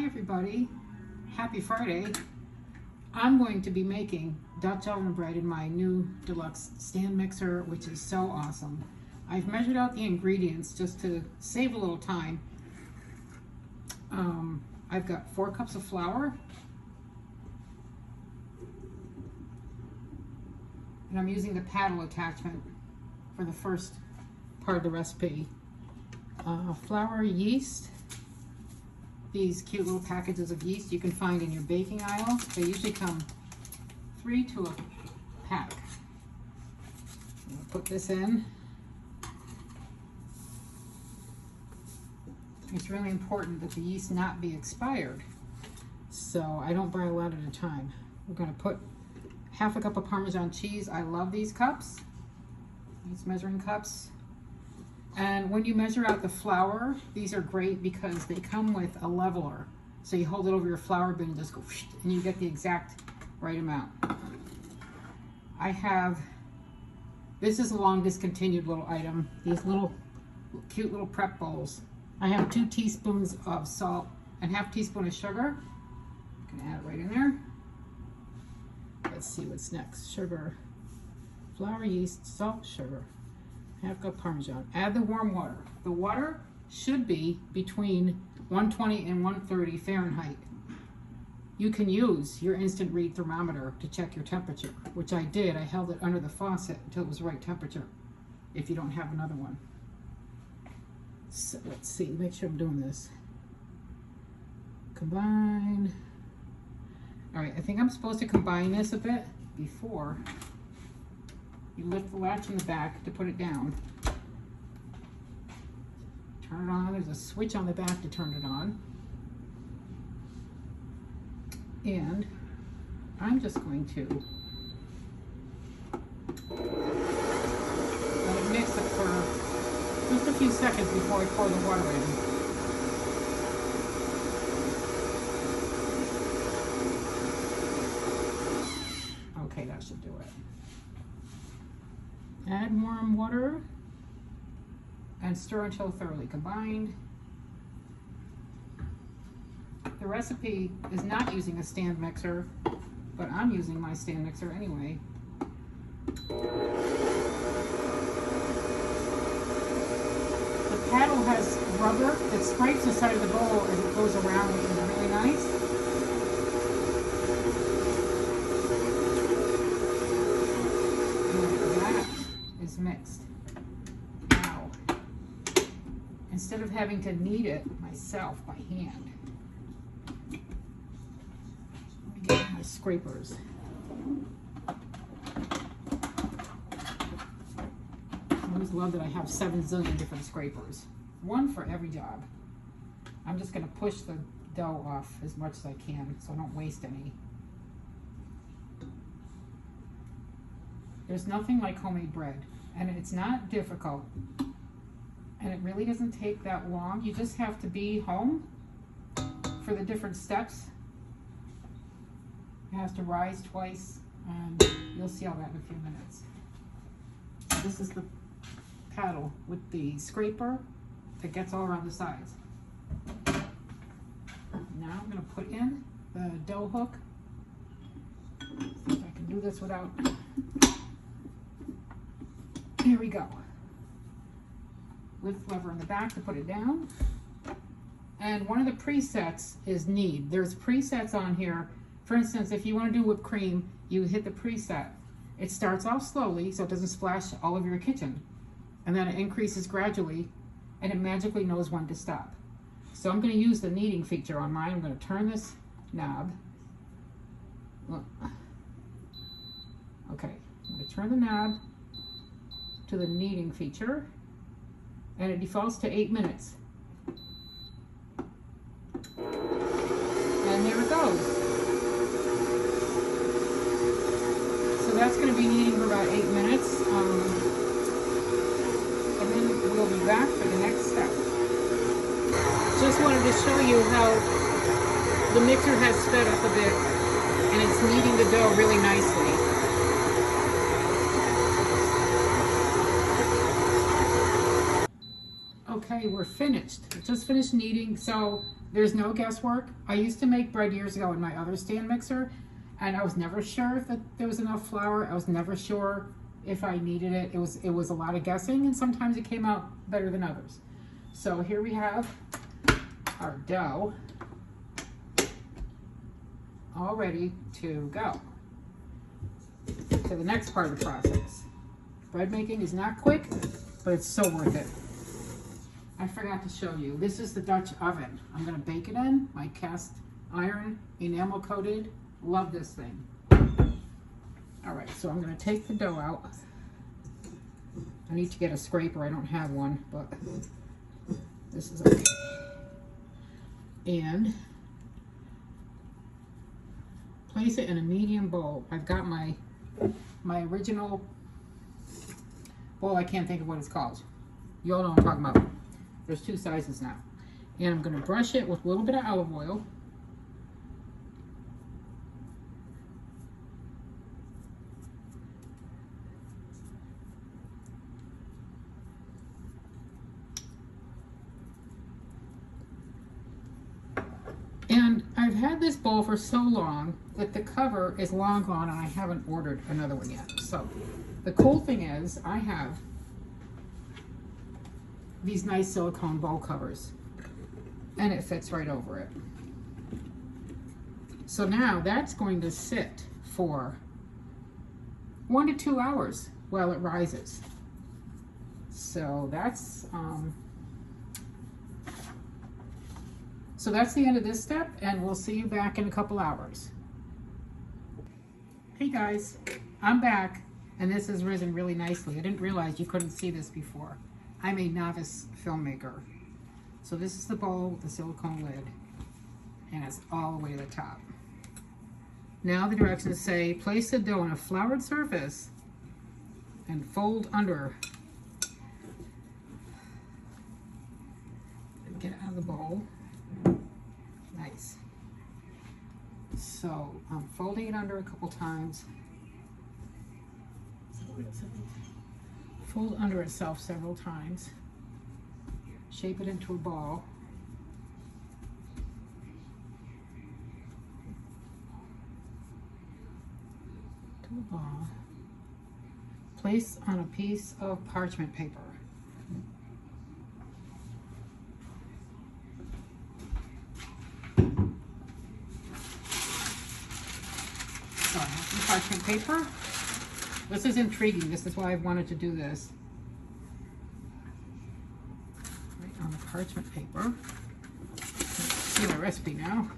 everybody, happy Friday. I'm going to be making Dutch oven bread in my new deluxe stand mixer, which is so awesome. I've measured out the ingredients just to save a little time. I've got 4 cups of flour, and I'm using the paddle attachment for the first part of the recipe. Flour, yeast, these cute little packages of yeast you can find in your baking aisle. They usually come 3 to a pack. I'm gonna put this in. It's really important that the yeast not be expired, so I don't buy a lot at a time. We're gonna put half a cup of Parmesan cheese. I love these cups, these measuring cups. And when you measure out the flour, these are great because they come with a leveler. So you hold it over your flour bin and just go, and you get the exact right amount. This is a long discontinued little item, these little cute little prep bowls. I have 2 teaspoons of salt and ½ teaspoon of sugar. I'm gonna add it right in there. Let's see what's next. Sugar, flour, yeast, salt, sugar. ½ cup Parmesan. Add the warm water. The water should be between 120 and 130 Fahrenheit. You can use your instant read thermometer to check your temperature, which I did. I held it under the faucet until it was the right temperature, if you don't have another one. So let's see, make sure I'm doing this. Combine. All right, I think I'm supposed to combine this a bit before you lift the latch in the back to put it down. Turn it on. There's a switch on the back to turn it on. And I'm just going to let it mix it for just a few seconds before I pour the water in. Okay, that should do it. Add warm water and stir until thoroughly combined. The recipe is not using a stand mixer, but I'm using my stand mixer anyway. The paddle has rubber that scrapes the side of the bowl as it goes around, which is really nice. Mixed. Now, instead of having to knead it myself by hand, let me get my scrapers. I always love that I have 7 zillion different scrapers, one for every job. I'm just going to push the dough off as much as I can so I don't waste any. There's nothing like homemade bread. And it's not difficult, and it really doesn't take that long. You just have to be home for the different steps. It has to rise twice, and you'll see all that in a few minutes. So this is the paddle with the scraper that gets all around the sides. Now I'm going to put in the dough hook. See if I can do this without... Here we go. Lift lever in the back to put it down. And one of the presets is knead. There's presets on here. For instance, if you want to do whipped cream, you hit the preset. It starts off slowly so it doesn't splash all over your kitchen. And then it increases gradually, and it magically knows when to stop. So I'm going to use the kneading feature on mine. I'm going to turn this knob. Look. Okay, I'm going to turn the knob to the kneading feature, and it defaults to 8 minutes. And there it goes. So that's going to be kneading for about 8 minutes, and then we'll be back for the next step. Just wanted to show you how the mixer has sped up a bit, and it's kneading the dough really nicely. Okay, we're finished. Just finished kneading, so there's no guesswork. I used to make bread years ago in my other stand mixer, and I was never sure if there was enough flour. I was never sure if I needed it. It was a lot of guessing, and sometimes it came out better than others. So here we have our dough all ready to go to the next part of the process. Bread making is not quick, but it's so worth it. I forgot to show you. This is the Dutch oven. I'm gonna bake it in, my cast iron, enamel coated. Love this thing. All right, so I'm gonna take the dough out. I need to get a scraper, I don't have one, but this is okay. And place it in a medium bowl. I've got my original bowl, I can't think of what it's called. You all know what I'm talking about. There's two sizes now. And I'm gonna brush it with a little bit of olive oil. And I've had this bowl for so long that the cover is long gone and I haven't ordered another one yet. So the cool thing is I have these nice silicone bowl covers and it fits right over it. So now that's going to sit for 1 to 2 hours while it rises. So that's the end of this step, and we'll see you back in a couple hours. Hey guys, I'm back, and this has risen really nicely. I didn't realize you couldn't see this before. I'm a novice filmmaker. So this is the bowl with the silicone lid, and it's all the way to the top. Now the directions say, place the dough on a floured surface and fold under. Get it out of the bowl. Nice. So I'm folding it under a couple times. Fold under itself several times. Shape it into a ball. To a ball. Place on a piece of parchment paper. So I have some parchment paper. This is intriguing. This is why I wanted to do this. Right on the parchment paper. See the recipe now.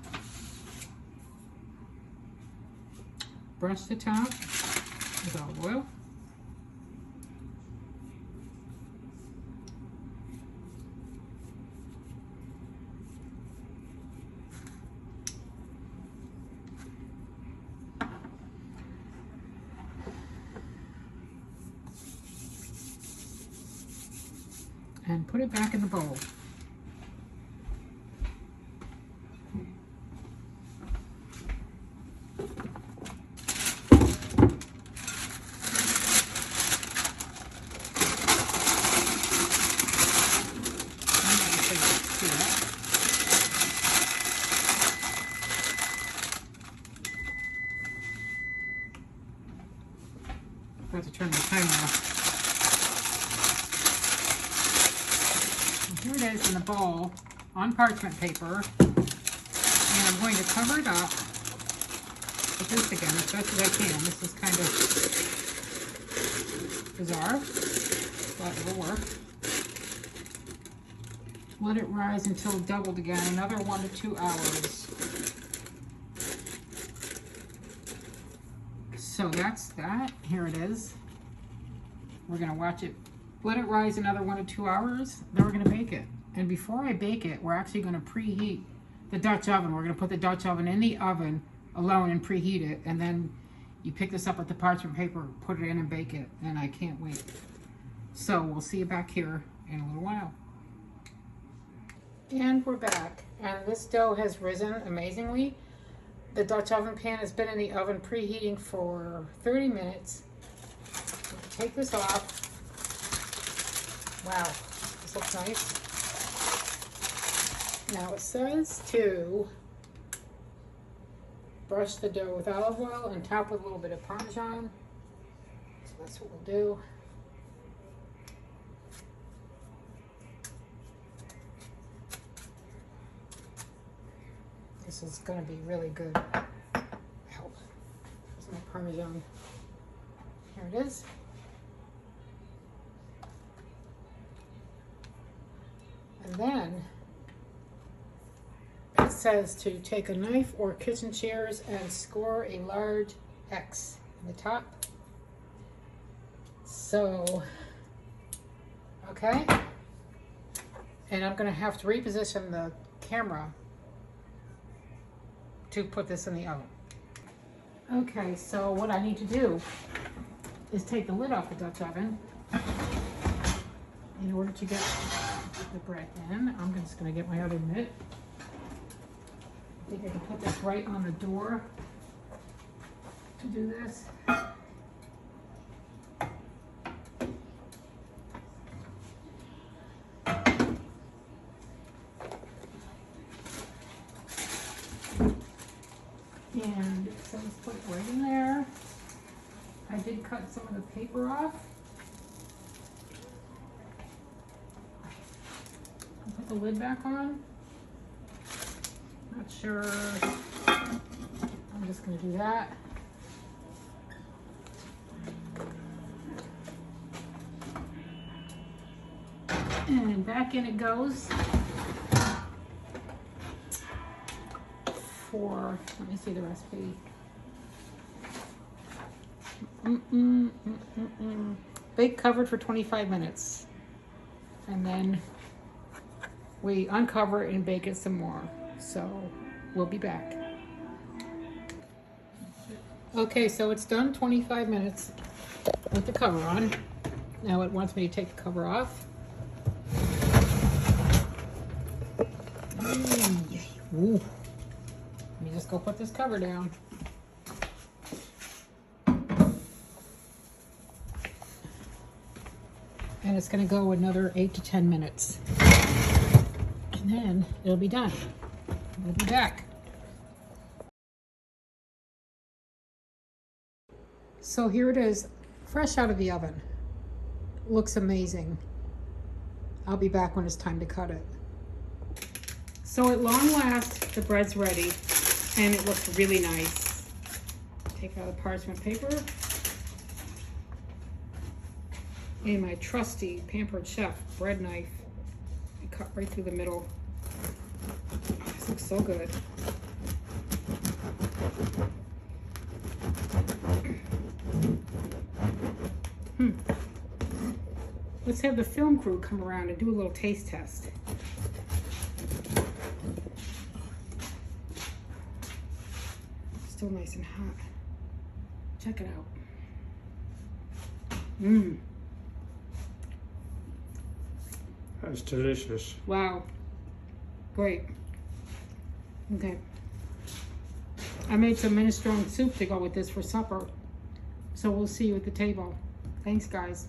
Brush the top with olive oil. And put it back in the bowl. I have to turn the timer off. Here it is in the bowl on parchment paper, and I'm going to cover it up with this again as best as I can. This is kind of bizarre, but it'll work. Let it rise until doubled again, another 1 to 2 hours. So that's that. Here it is. We're gonna watch it. Let it rise another 1 to 2 hours, then we're gonna bake it. And before I bake it, we're actually gonna preheat the Dutch oven. We're gonna put the Dutch oven in the oven alone and preheat it, and then you pick this up with the parchment paper, put it in and bake it, and I can't wait. So we'll see you back here in a little while. And we're back, and this dough has risen amazingly. The Dutch oven pan has been in the oven preheating for 30 minutes. Take this off. Wow, this looks nice. Now it says to brush the dough with olive oil and top with a little bit of Parmesan. So that's what we'll do. This is going to be really good. Help. There's my Parmesan. Here it is. And then it says to take a knife or kitchen shears and score a large X in the top. So, okay. And I'm going to have to reposition the camera to put this in the oven. Okay, so what I need to do is take the lid off the Dutch oven in order to get the bread in. I'm just going to get my other mitt. I think I can put this right on the door to do this. And so let's put it right in there. I did cut some of the paper off. I'll put the lid back on. Not sure. I'm just going to do that. And back in it goes. For, let me see the recipe. Bake covered for 25 minutes. And then we uncover it and bake it some more. So we'll be back. Okay, so it's done 25 minutes with the cover on. Now it wants me to take the cover off. Ooh. Let me just go put this cover down. And it's going to go another 8 to 10 minutes. And then it'll be done. We'll be back. So here it is, fresh out of the oven. Looks amazing. I'll be back when it's time to cut it. So at long last, the bread's ready. And it looks really nice. Take out the parchment paper. And my trusty Pampered Chef bread knife. I cut right through the middle. This looks so good. Let's have the film crew come around and do a little taste test. Still nice and hot. Check it out. That's delicious. Wow. Great. Okay. I made some minestrone soup to go with this for supper. So we'll see you at the table. Thanks, guys.